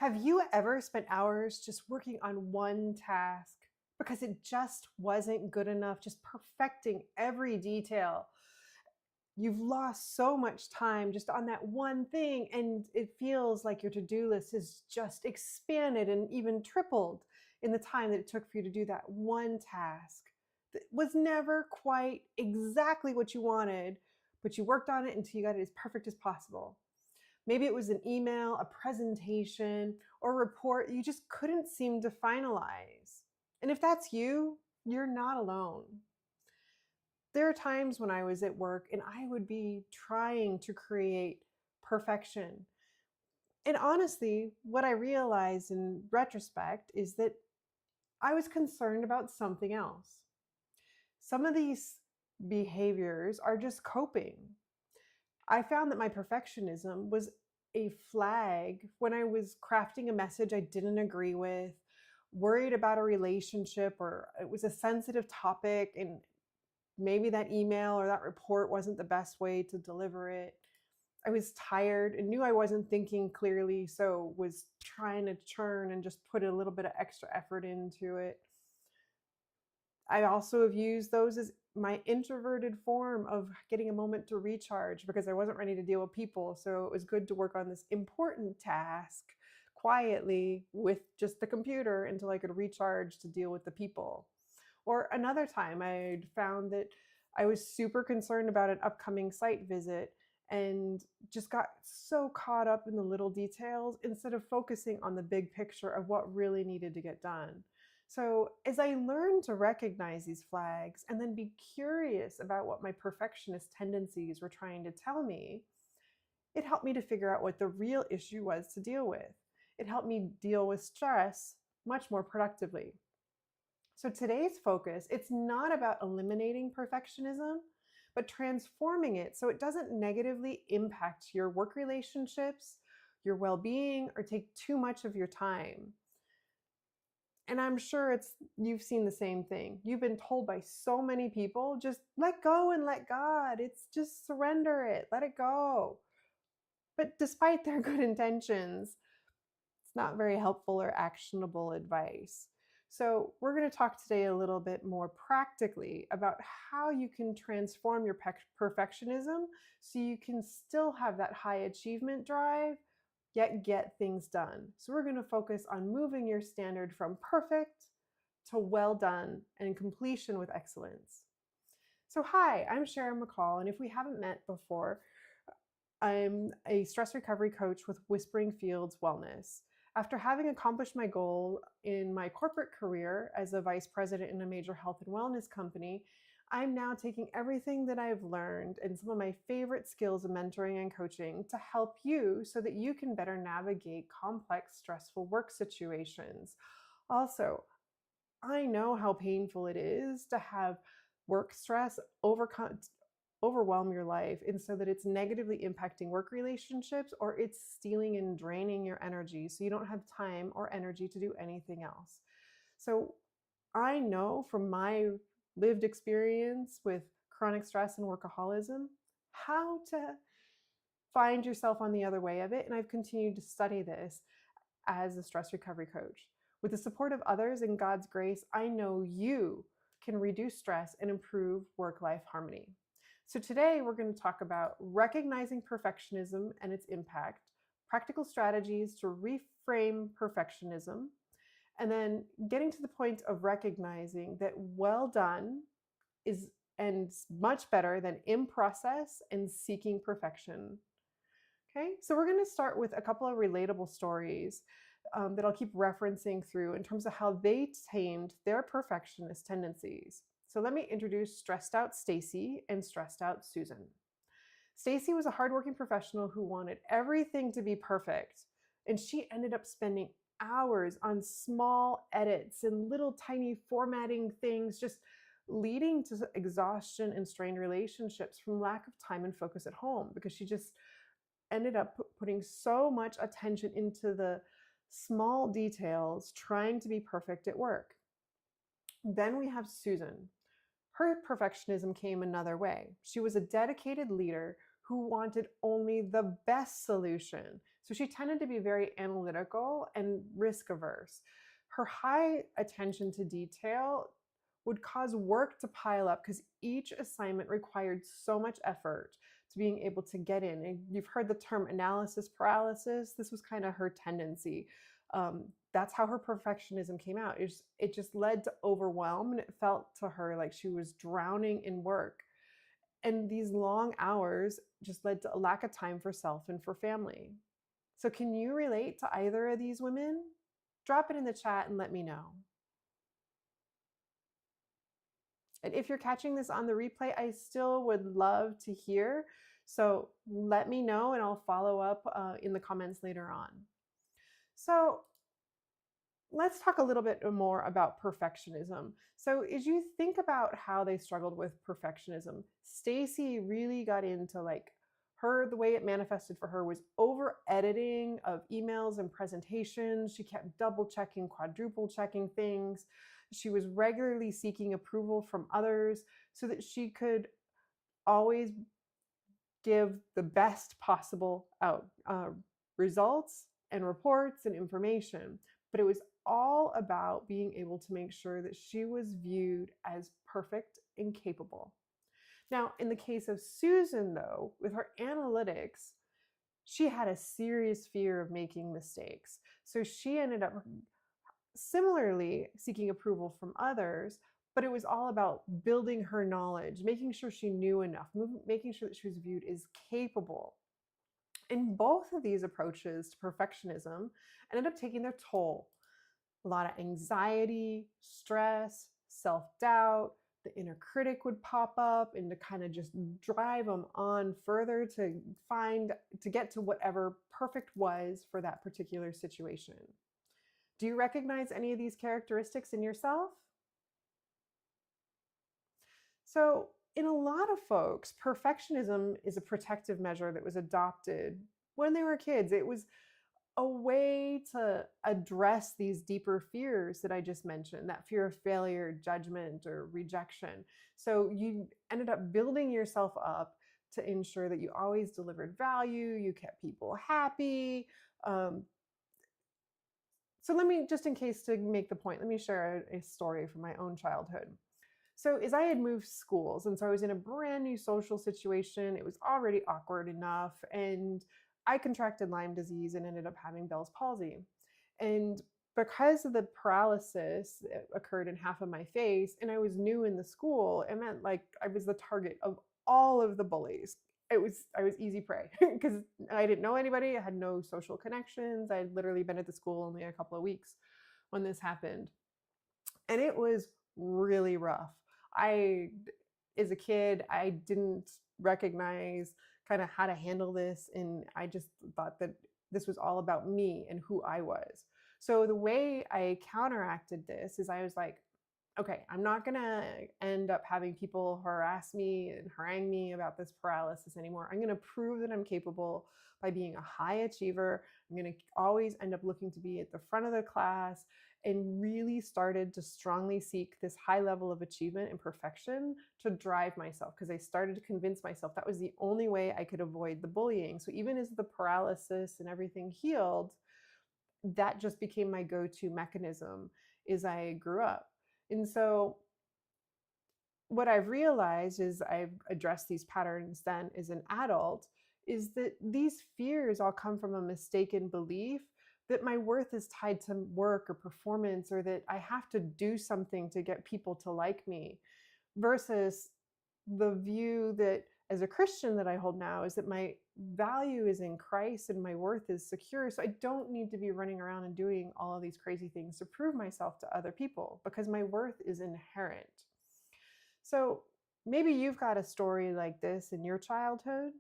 Have you ever spent hours just working on one task because it just wasn't good enough, just perfecting every detail? You've lost so much time just on that one thing, and it feels like your to do list has just expanded and even tripled in the time that it took for you to do that one task that was never quite exactly what you wanted, but you worked on it until you got it as perfect as possible. Maybe it was an email, a presentation, or a report you just couldn't seem to finalize. And if that's you, you're not alone. There are times when I was at work and I would be trying to create perfection. And honestly, what I realized in retrospect is that I was concerned about something else. Some of these behaviors are just coping. I found that my perfectionism was a flag when I was crafting a message I didn't agree with, worried about a relationship, or it was a sensitive topic, and maybe that email or that report wasn't the best way to deliver it. I was tired and knew I wasn't thinking clearly, so was trying to churn and just put a little bit of extra effort into it. I also have used those as my introverted form of getting a moment to recharge because I wasn't ready to deal with people. So it was good to work on this important task quietly with just the computer until I could recharge to deal with the people. Or another time, I'd found that I was super concerned about an upcoming site visit and just got so caught up in the little details instead of focusing on the big picture of what really needed to get done. So, as I learned to recognize these flags and then be curious about what my perfectionist tendencies were trying to tell me, it helped me to figure out what the real issue was to deal with. It helped me deal with stress much more productively. So today's focus, it's not about eliminating perfectionism, but transforming it so it doesn't negatively impact your work relationships, your well-being, or take too much of your time. And I'm sure it's you've seen the same thing. You've been told by so many people, just let go and let God. It's just surrender it, let it go. But despite their good intentions, it's not very helpful or actionable advice. So, we're going to talk today a little bit more practically about how you can transform your perfectionism so you can still have that high achievement drive, yet get things done. So, we're going to focus on moving your standard from perfect to well done and completion with excellence. So, hi, I'm Sharon McCall, and if we haven't met before, I'm a stress recovery coach with Whispering Fields Wellness. After having accomplished my goal in my corporate career as a vice president in a major health and wellness company, I'm now taking everything that I've learned and some of my favorite skills of mentoring and coaching to help you so that you can better navigate complex, stressful work situations. Also, I know how painful it is to have work stress overwhelm your life, and so that it's negatively impacting work relationships or it's stealing and draining your energy so you don't have time or energy to do anything else. So I know from my lived experience with chronic stress and workaholism how to find yourself on the other way of it, and I've continued to study this as a stress recovery coach. With the support of others and God's grace, I know you can reduce stress and improve work-life harmony. So today we're going to talk about recognizing perfectionism and its impact, practical strategies to reframe perfectionism, and then getting to the point of recognizing that well done is and much better than in process and seeking perfection. Okay, so we're going to start with a couple of relatable stories that I'll keep referencing through in terms of how they tamed their perfectionist tendencies. So let me introduce stressed out Stacy and stressed out Susan. Stacy was a hardworking professional who wanted everything to be perfect, and she ended up spending hours on small edits and little tiny formatting things, just leading to exhaustion and strained relationships from lack of time and focus at home because she just ended up putting so much attention into the small details, trying to be perfect at work. Then we have Susan. Her perfectionism came another way. She was a dedicated leader who wanted only the best solution. So she tended to be very analytical and risk averse. Her high attention to detail would cause work to pile up because each assignment required so much effort to being able to get in. And you've heard the term analysis paralysis. This was kind of her tendency. That's how her perfectionism came out. It just led to overwhelm, and it felt to her like she was drowning in work. And these long hours just led to a lack of time for self and for family. So, can you relate to either of these women? Drop it in the chat and let me know. And if you're catching this on the replay, I still would love to hear. So let me know and I'll follow up in the comments later on. So let's talk a little bit more about perfectionism. So as you think about how they struggled with perfectionism, Stacy really got into the way it manifested for her was over editing of emails and presentations. She kept double checking, quadruple checking things. She was regularly seeking approval from others so that she could always give the best possible results and reports and information. But it was all about being able to make sure that she was viewed as perfect and capable. Now, in the case of Susan, though, with her analytics, she had a serious fear of making mistakes. So she ended up similarly seeking approval from others, but it was all about building her knowledge, making sure she knew enough, making sure that she was viewed as capable. And both of these approaches to perfectionism ended up taking their toll. A lot of anxiety, stress, self-doubt, the inner critic would pop up and to kind of just drive them on further to get to whatever perfect was for that particular situation. Do you recognize any of these characteristics in yourself? So, in a lot of folks, perfectionism is a protective measure that was adopted when they were kids. It was a way to address these deeper fears that I just mentioned, that fear of failure, judgment, or rejection. So you ended up building yourself up to ensure that you always delivered value, you kept people happy. So let me, just in case to make the point, let me share a story from my own childhood. So as I had moved schools, and so I was in a brand new social situation, it was already awkward enough, and I contracted Lyme disease and ended up having Bell's palsy. And because of the paralysis that occurred in half of my face, and I was new in the school, it meant like I was the target of all of the bullies. I was easy prey because I didn't know anybody. I had no social connections. I had literally been at the school only a couple of weeks when this happened. And it was really rough. As a kid, I didn't recognize kind of how to handle this. And I just thought that this was all about me and who I was. So the way I counteracted this is I was like, okay, I'm not going to end up having people harass me and harangue me about this paralysis anymore. I'm going to prove that I'm capable by being a high achiever. I'm going to always end up looking to be at the front of the class, and really started to strongly seek this high level of achievement and perfection to drive myself, because I started to convince myself that was the only way I could avoid the bullying. So even as the paralysis and everything healed, that just became my go-to mechanism as I grew up. And so what I've realized is I've addressed these patterns then as an adult, is that these fears all come from a mistaken belief that my worth is tied to work or performance, or that I have to do something to get people to like me, versus the view that as a Christian that I hold now is that my value is in Christ and my worth is secure. So I don't need to be running around and doing all of these crazy things to prove myself to other people, because my worth is inherent. So maybe you've got a story like this in your childhood.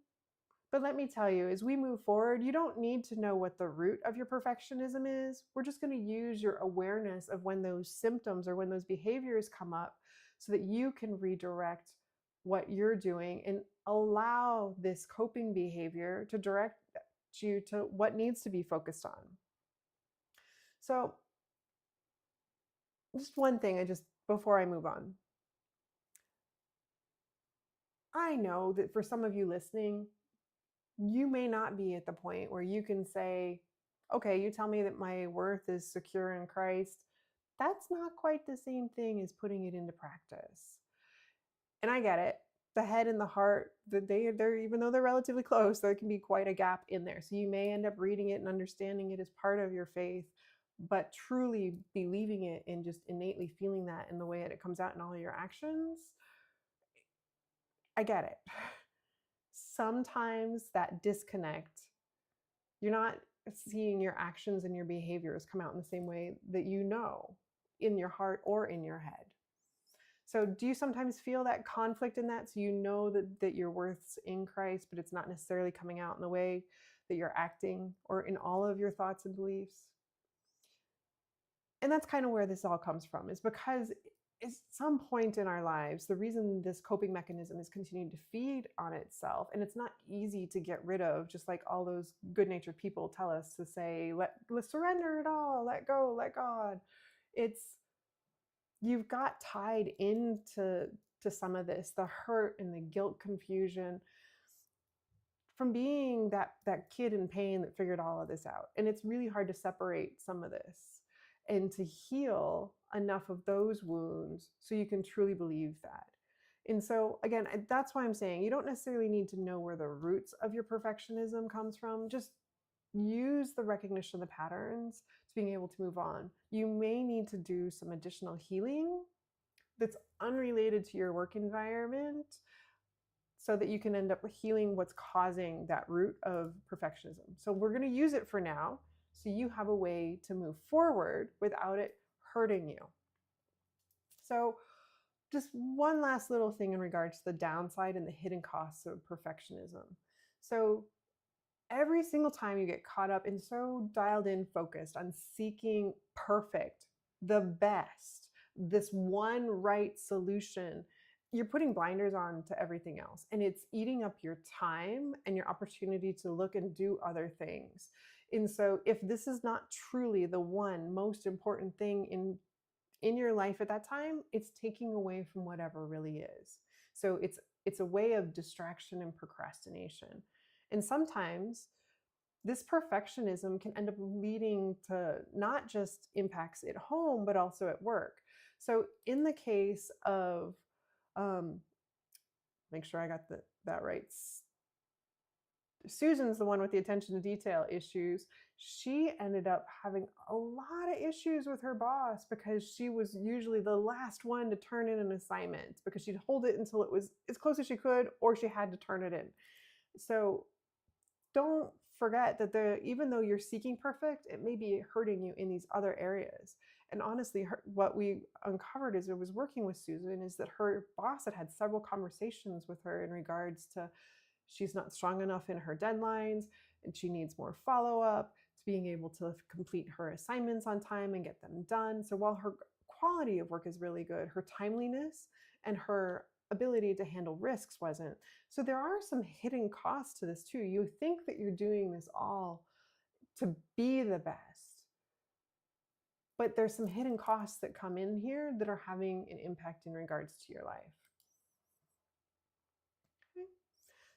But let me tell you, as we move forward, you don't need to know what the root of your perfectionism is. We're just going to use your awareness of when those symptoms or when those behaviors come up so that you can redirect what you're doing and allow this coping behavior to direct you to what needs to be focused on. So just one thing, before I move on. I know that for some of you listening, you may not be at the point where you can say, okay, you tell me that my worth is secure in Christ. That's not quite the same thing as putting it into practice. And I get it. The head and the heart, they're even though they're relatively close, there can be quite a gap in there. So you may end up reading it and understanding it as part of your faith, but truly believing it and just innately feeling that in the way that it comes out in all your actions, I get it. Sometimes that disconnect, you're not seeing your actions and your behaviors come out in the same way that you know in your heart or in your head. So do you sometimes feel that conflict in that? So you know that your worth's in Christ, but it's not necessarily coming out in the way that you're acting or in all of your thoughts and beliefs? And that's kind of where this all comes from, is because at some point in our lives, the reason this coping mechanism is continuing to feed on itself, and it's not easy to get rid of, just like all those good-natured people tell us to say, let's surrender it all, let go, let God. It's, you've got tied into some of this, the hurt and the guilt, confusion from being that kid in pain that figured all of this out. And it's really hard to separate some of this and to heal enough of those wounds so you can truly believe that. And so again, that's why I'm saying you don't necessarily need to know where the roots of your perfectionism comes from. Just use the recognition of the patterns to being able to move on. You may need to do some additional healing that's unrelated to your work environment so that you can end up healing what's causing that root of perfectionism. So we're going to use it for now, so you have a way to move forward without it hurting you. So just one last little thing in regards to the downside and the hidden costs of perfectionism. So every single time you get caught up and so dialed in, focused on seeking perfect, the best, this one right solution, you're putting blinders on to everything else. And it's eating up your time and your opportunity to look and do other things. And so if this is not truly the one most important thing in your life at that time, it's taking away from whatever really is. So it's a way of distraction and procrastination. And sometimes this perfectionism can end up leading to not just impacts at home, but also at work. So in the case of, make sure I got that right, Susan's the one with the attention to detail issues. She ended up having a lot of issues with her boss because she was usually the last one to turn in an assignment because she'd hold it until it was as close as she could, or she had to turn it in. So don't forget that even though you're seeking perfect, it may be hurting you in these other areas. And honestly, what we uncovered as I was working with Susan is that her boss had several conversations with her in regards to she's not strong enough in her deadlines and she needs more follow-up to being able to complete her assignments on time and get them done. So while her quality of work is really good, her timeliness and her ability to handle risks wasn't. So there are some hidden costs to this too. You think that you're doing this all to be the best, but there's some hidden costs that come in here that are having an impact in regards to your life. Okay.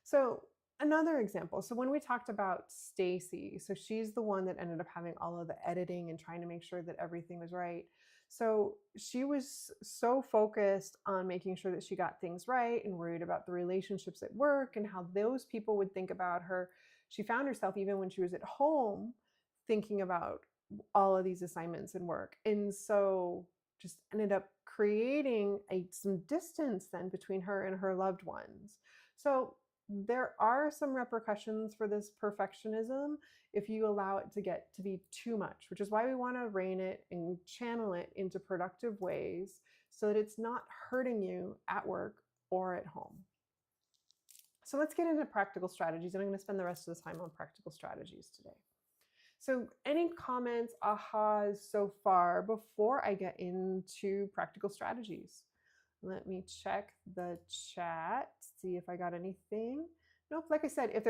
So another example. So when we talked about Stacy, so she's the one that ended up having all of the editing and trying to make sure that everything was right. So she was so focused on making sure that she got things right and worried about the relationships at work and how those people would think about her. She found herself, even when she was at home, thinking about all of these assignments and work. And so just ended up creating some distance then between her and her loved ones. So there are some repercussions for this perfectionism if you allow it to get to be too much, which is why we want to rein it and channel it into productive ways so that it's not hurting you at work or at home. So let's get into practical strategies, and I'm going to spend the rest of the time on practical strategies today. So any comments, ahas so far before I get into practical strategies? Let me check the chat, see if I got anything. Nope, like I said, if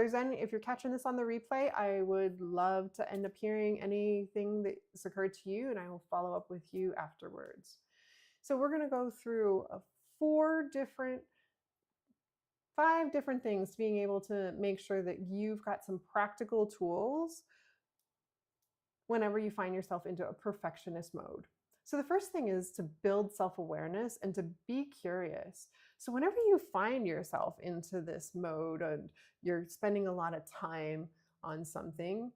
you're catching this on the replay, I would love to end up hearing anything that's occurred to you, and I will follow up with you afterwards. So we're going to go through 4 different 5 different things to being able to make sure that you've got some practical tools whenever you find yourself into a perfectionist mode. So the first thing is to build self-awareness and to be curious. So whenever you find yourself into this mode and you're spending a lot of time on something,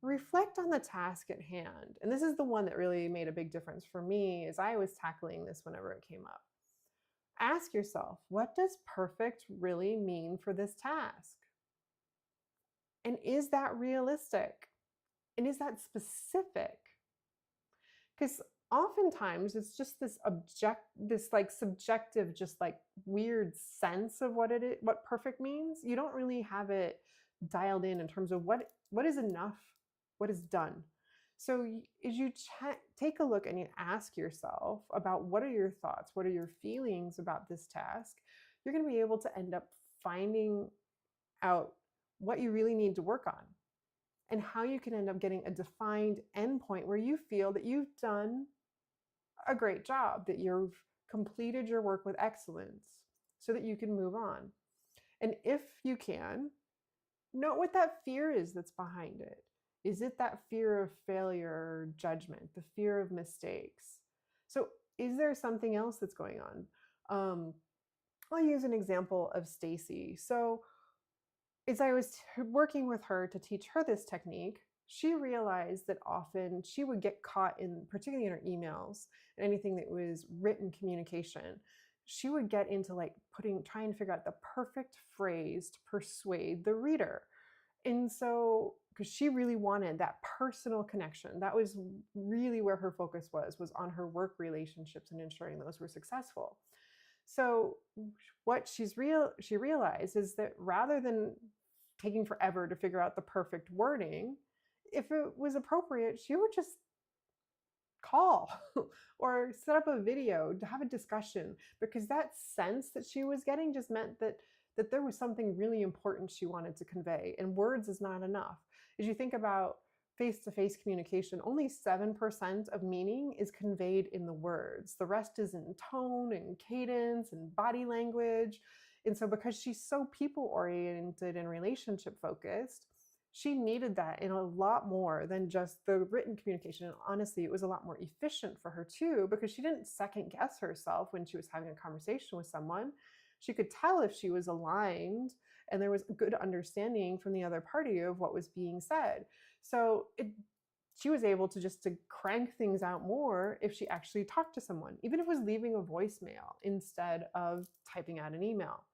reflect on the task at hand. And this is the one that really made a big difference for me as I was tackling this whenever it came up. Ask yourself, what does perfect really mean for this task? And is that realistic? And is that specific? Because oftentimes it's just this like subjective, just like weird sense of what it is, what perfect means. You don't really have it dialed in terms of what is enough, what is done. So as you take a look and you ask yourself about what are your thoughts, what are your feelings about this task, you're going to be able to end up finding out what you really need to work on and how you can end up getting a defined endpoint where you feel that you've done a great job, that you've completed your work with excellence so that you can move on. And if you can, note what that fear is that's behind it. Is it that fear of failure or judgment, the fear of mistakes? So is there something else that's going on? I'll use an example of Stacy. So as I was working with her to teach her this technique, she realized that often she would get caught in, particularly in her emails and anything that was written communication, she would get into like trying to figure out the perfect phrase to persuade the reader. And so, because she really wanted that personal connection, that was really where her focus was on her work relationships and ensuring those were successful. So what she realized is that rather than taking forever to figure out the perfect wording, if it was appropriate, she would just call or set up a video to have a discussion, because that sense that she was getting just meant that there was something really important she wanted to convey, and words is not enough. As you think about face-to-face communication, only 7% of meaning is conveyed in the words. The rest is in tone and cadence and body language. And so because she's so people-oriented and relationship-focused, she needed that in a lot more than just the written communication. And honestly, it was a lot more efficient for her too, because she didn't second guess herself when she was having a conversation with someone. She could tell if she was aligned and there was a good understanding from the other party of what was being said. So she was able to crank things out more if she actually talked to someone, even if it was leaving a voicemail instead of typing out an email.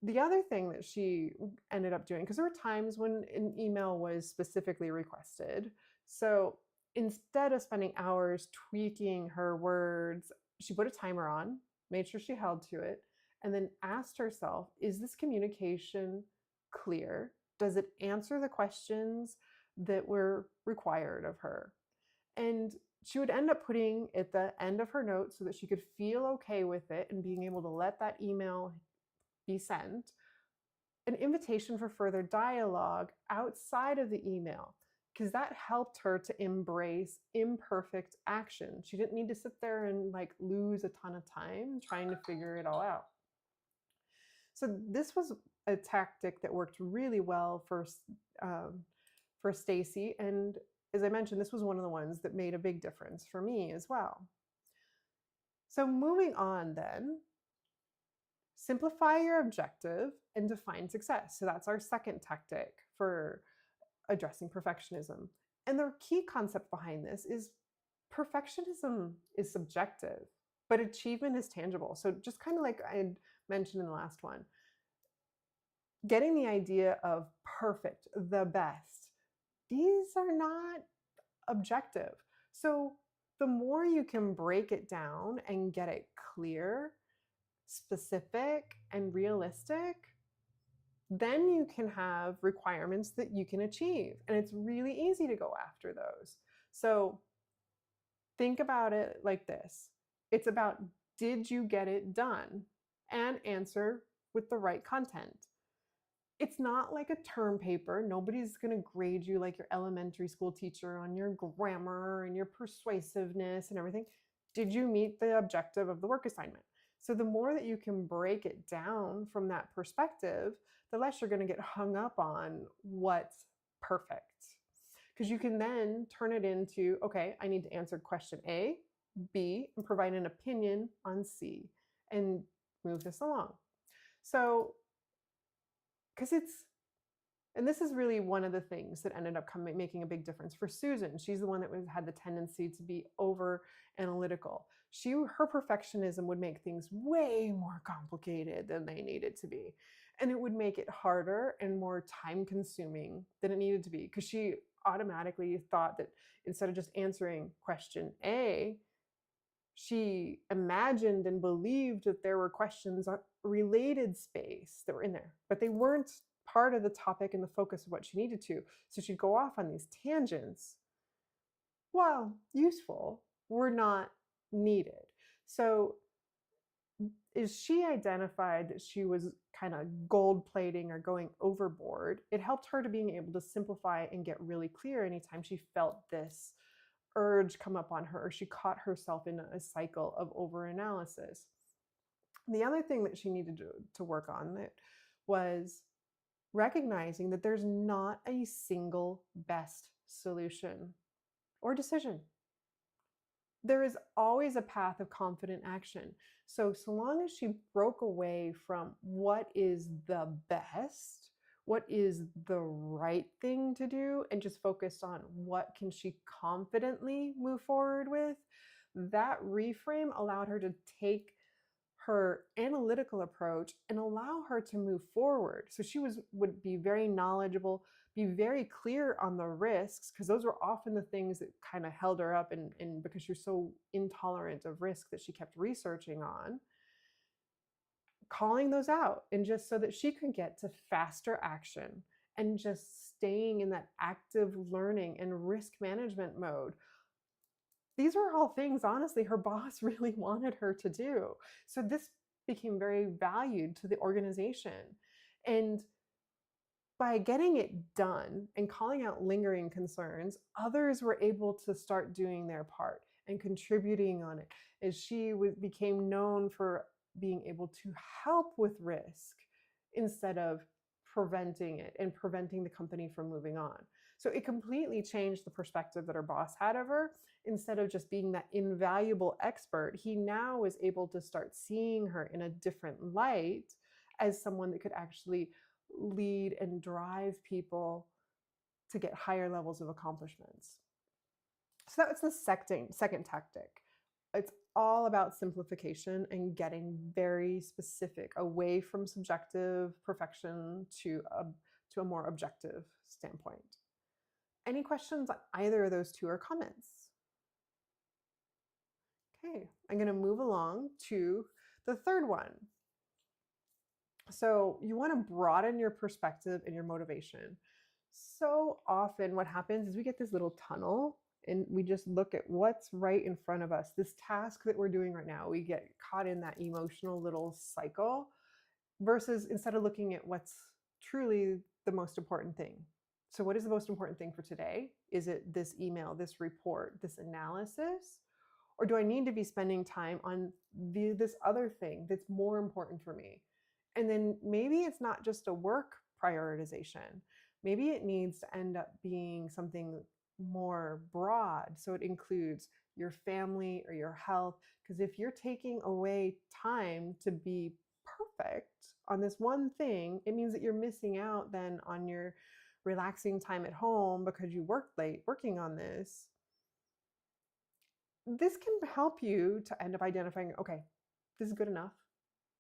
The other thing that she ended up doing, because there were times when an email was specifically requested. So instead of spending hours tweaking her words, she put a timer on, made sure she held to it, and then asked herself, is this communication clear? Does it answer the questions that were required of her? And she would end up putting at the end of her notes, so that she could feel okay with it and being able to let that email be sent, an invitation for further dialogue outside of the email, because that helped her to embrace imperfect action. She didn't need to sit there and lose a ton of time trying to figure it all out. So this was a tactic that worked really well for Stacy, and as I mentioned, this was one of the ones that made a big difference for me as well. So moving on then, simplify your objective and define success. So that's our second tactic for addressing perfectionism. And the key concept behind this is perfectionism is subjective, but achievement is tangible. So just kind of like I had mentioned in the last one, getting the idea of perfect, the best, these are not objective. So the more you can break it down and get it clear, specific, and realistic, then you can have requirements that you can achieve. And it's really easy to go after those. So think about it like this. It's about, did you get it done? And answer with the right content. It's not like a term paper. Nobody's going to grade you like your elementary school teacher on your grammar and your persuasiveness and everything. Did you meet the objective of the work assignment? So the more that you can break it down from that perspective, the less you're going to get hung up on what's perfect. Because you can then turn it into, okay, I need to answer question A, B, and provide an opinion on C and move this along. So, because and this is really one of the things that ended up making a big difference for Susan. She's the one that had the tendency to be over analytical. Her perfectionism would make things way more complicated than they needed to be. And it would make it harder and more time consuming than it needed to be, because she automatically thought that instead of just answering question A, she imagined and believed that there were questions on related space that were in there, but they weren't part of the topic and the focus of what she needed to. So she'd go off on these tangents. While useful, were not needed. So as she identified that she was kind of gold plating or going overboard, it helped her to being able to simplify and get really clear anytime she felt this urge come up on her, or she caught herself in a cycle of overanalysis. The other thing that she needed to work on that was recognizing that there's not a single best solution or decision. There is always a path of confident action. So long as she broke away from what is the best, what is the right thing to do, and just focused on what can she confidently move forward with, that reframe allowed her to take her analytical approach and allow her to move forward. So she would be very knowledgeable, be very clear on the risks, because those were often the things that kind of held her up, and because she was so intolerant of risk that she kept researching on, calling those out, and just so that she could get to faster action and just staying in that active learning and risk management mode. These were all things, honestly, her boss really wanted her to do. So this became very valued to the organization. And by getting it done and calling out lingering concerns, others were able to start doing their part and contributing on it, as she became known for being able to help with risk instead of preventing it and preventing the company from moving on. So it completely changed the perspective that her boss had of her. Instead of just being that invaluable expert, he now was able to start seeing her in a different light as someone that could actually lead and drive people to get higher levels of accomplishments. So that was the second tactic. It's all about simplification and getting very specific, away from subjective perfection to a more objective standpoint. Any questions on either of those two or comments? Okay, I'm going to move along to the third one. So you want to broaden your perspective and your motivation. So often what happens is we get this little tunnel and we just look at what's right in front of us. This task that we're doing right now, we get caught in that emotional little cycle, versus instead of looking at what's truly the most important thing. So what is the most important thing for today? Is it this email, this report, this analysis? Or do I need to be spending time on this other thing that's more important for me? And then maybe it's not just a work prioritization. Maybe it needs to end up being something more broad. So it includes your family or your health. Because if you're taking away time to be perfect on this one thing, it means that you're missing out then on your relaxing time at home because you worked late working on this. This can help you to end up identifying, okay, this is good enough.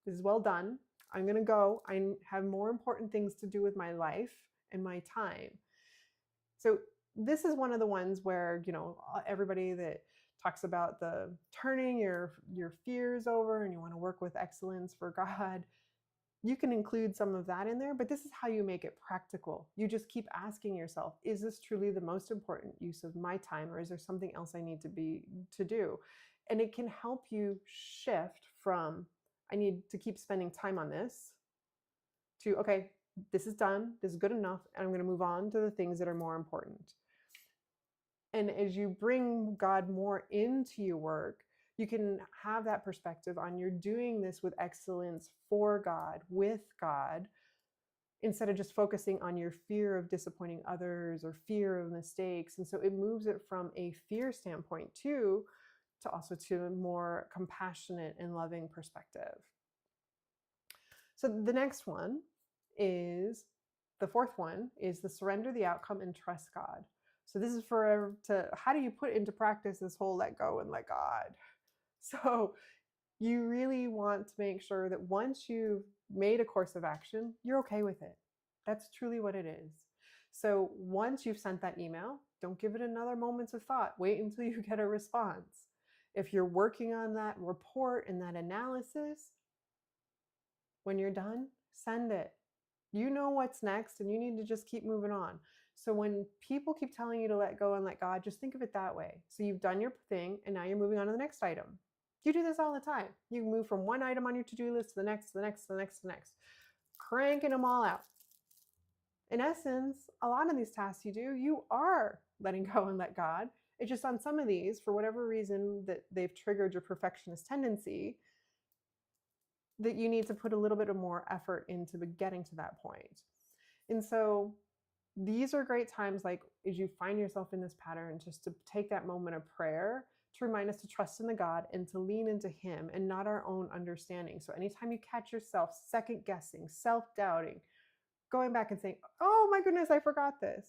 This is well done. I'm going to go. I have more important things to do with my life and my time. So this is one of the ones where, everybody that talks about the turning your fears over and you want to work with excellence for God, you can include some of that in there, but this is how you make it practical. You just keep asking yourself, is this truly the most important use of my time, or is there something else I need to do? And it can help you shift from, I need to keep spending time on this, to, okay, this is done, this is good enough, and I'm going to move on to the things that are more important. And as you bring God more into your work, You can have that perspective on you're doing this with excellence for God, with God, instead of just focusing on your fear of disappointing others or fear of mistakes. And so it moves it from a fear standpoint too, to also to a more compassionate and loving perspective. So the next one is the fourth one is the surrender the outcome and trust God. So this is for to how do you put into practice this whole let go and let God? So you really want to make sure that once you've made a course of action, you're okay with it. That's truly what it is. So once you've sent that email, don't give it another moment of thought. Wait until you get a response. If you're working on that report and that analysis, when you're done, send it. You know what's next and you need to just keep moving on. So when people keep telling you to let go and let God, just think of it that way. So you've done your thing and now you're moving on to the next item. You do this all the time. You move from one item on your to-do list to the next, to the next, to the next, to the next, cranking them all out. In essence, a lot of these tasks you do, you are letting go and let God. It's just on some of these, for whatever reason that they've triggered your perfectionist tendency, that you need to put a little bit of more effort into getting to that point. And so these are great times, like as you find yourself in this pattern, just to take that moment of prayer to remind us to trust in the God and to lean into Him and not our own understanding. So anytime you catch yourself second guessing, self-doubting, going back and saying, oh my goodness, I forgot this.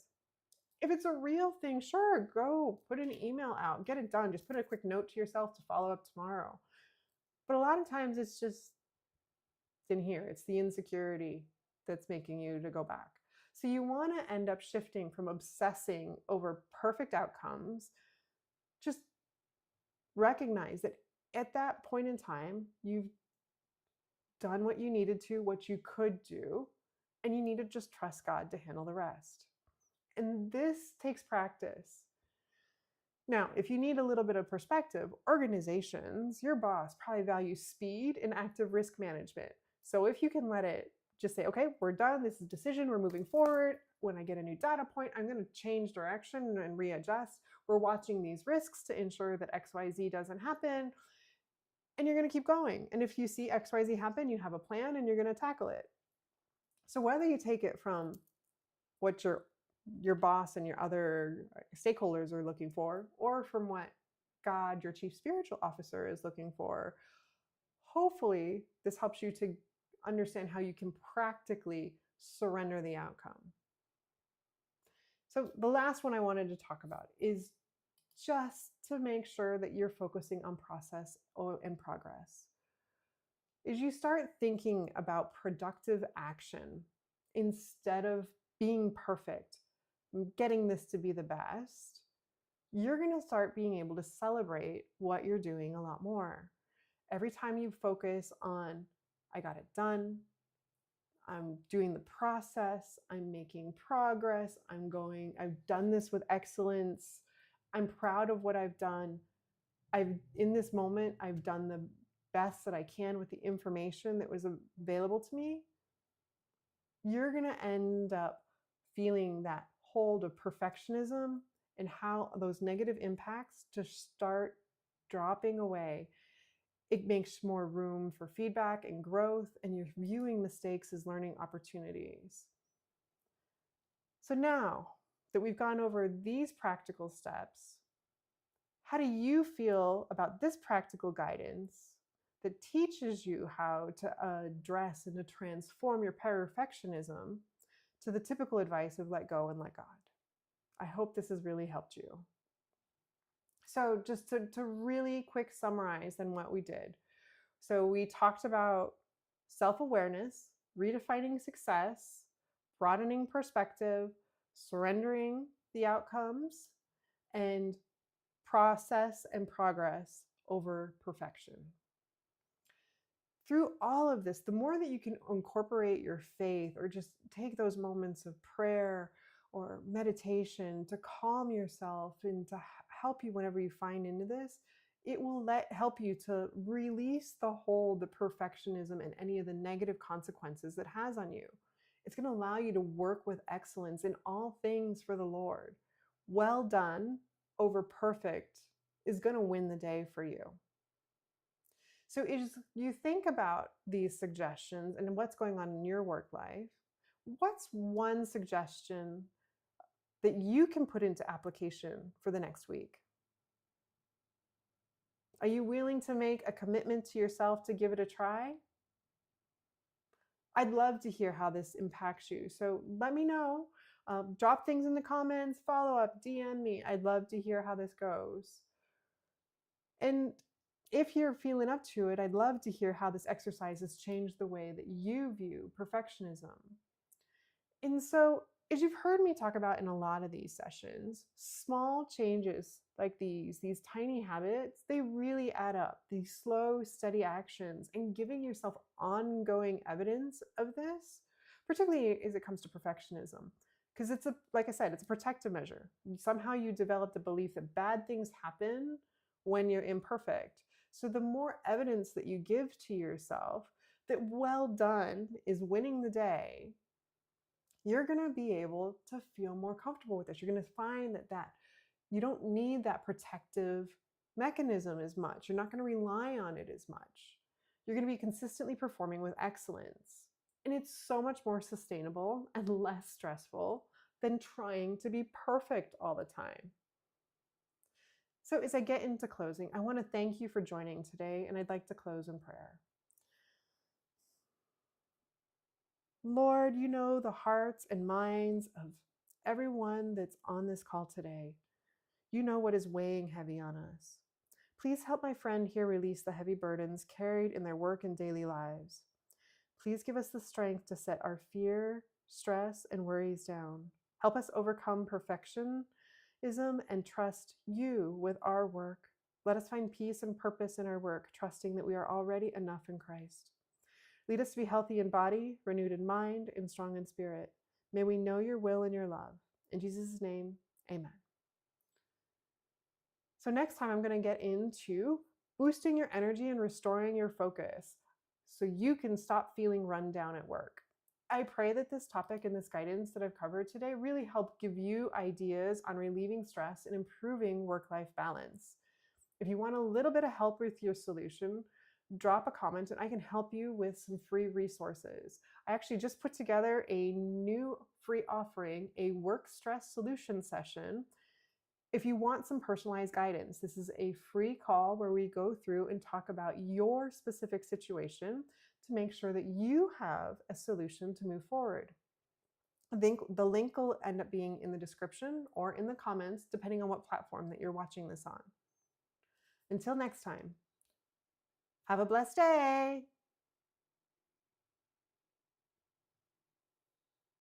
If it's a real thing, sure, go put an email out, get it done. Just put a quick note to yourself to follow up tomorrow. But a lot of times it's just in here. It's the insecurity that's making you to go back. So you want to end up shifting from obsessing over perfect outcomes. Just recognize that at that point in time, you've done what you needed to, what you could do, and you need to just trust God to handle the rest. And this takes practice. Now, if you need a little bit of perspective, organizations, your boss probably values speed and active risk management. So if you can let it just say, okay, we're done. This is a decision. We're moving forward. When I get a new data point, I'm going to change direction and readjust. We're watching these risks to ensure that XYZ doesn't happen. And you're going to keep going. And if you see XYZ happen, you have a plan and you're going to tackle it. So whether you take it from what your boss and your other stakeholders are looking for, or from what God, your chief spiritual officer, is looking for, hopefully this helps you to understand how you can practically surrender the outcome. So the last one I wanted to talk about is just to make sure that you're focusing on process and progress. As you start thinking about productive action instead of being perfect, getting this to be the best, you're going to start being able to celebrate what you're doing a lot more. Every time you focus on, I got it done, I'm doing the process, I'm making progress, I've done this with excellence, I'm proud of what I've done. In this moment, I've done the best that I can with the information that was available to me. You're going to end up feeling that hold of perfectionism and how those negative impacts just start dropping away. It makes more room for feedback and growth, and you're viewing mistakes as learning opportunities. So now that we've gone over these practical steps, how do you feel about this practical guidance that teaches you how to address and to transform your perfectionism to the typical advice of let go and let God? I hope this has really helped you. So just to really quick summarize then what we did. So we talked about self-awareness, redefining success, broadening perspective, surrendering the outcomes, and process and progress over perfection. Through all of this, the more that you can incorporate your faith or just take those moments of prayer or meditation to calm yourself and to help you whenever you find into this, it will help you to release the hold, the perfectionism, and any of the negative consequences that has on you. It's going to allow you to work with excellence in all things for the Lord. Well done over perfect is going to win the day for you. So, as you think about these suggestions and what's going on in your work life, what's one suggestion that you can put into application for the next week? Are you willing to make a commitment to yourself to give it a try? I'd love to hear how this impacts you. So let me know. Drop things in the comments, follow up, DM me. I'd love to hear how this goes. And if you're feeling up to it, I'd love to hear how this exercise has changed the way that you view perfectionism. And so, as you've heard me talk about in a lot of these sessions, small changes like these tiny habits, they really add up. These slow, steady actions and giving yourself ongoing evidence of this, particularly as it comes to perfectionism. Because like I said, it's a protective measure. Somehow you develop the belief that bad things happen when you're imperfect. So the more evidence that you give to yourself that well done is winning the day, you're going to be able to feel more comfortable with this. You're going to find that you don't need that protective mechanism as much. You're not going to rely on it as much. You're going to be consistently performing with excellence. And it's so much more sustainable and less stressful than trying to be perfect all the time. So as I get into closing, I want to thank you for joining today, and I'd like to close in prayer. Lord, you know the hearts and minds of everyone that's on this call today. You know what is weighing heavy on us. Please help my friend here release the heavy burdens carried in their work and daily lives. Please give us the strength to set our fear, stress, and worries down. Help us overcome perfectionism and trust you with our work. Let us find peace and purpose in our work, trusting that we are already enough in Christ. Lead us to be healthy in body, renewed in mind, and strong in spirit. May we know your will and your love. In Jesus' name, amen. So next time I'm going to get into boosting your energy and restoring your focus so you can stop feeling run down at work. I pray that this topic and this guidance that I've covered today really help give you ideas on relieving stress and improving work-life balance. If you want a little bit of help with your solution, drop a comment and I can help you with some free resources. I actually just put together a new free offering, a work stress solution session. If you want some personalized guidance, this is a free call where we go through and talk about your specific situation to make sure that you have a solution to move forward. I think the link will end up being in the description or in the comments, depending on what platform that you're watching this on. Until next time, have a blessed day.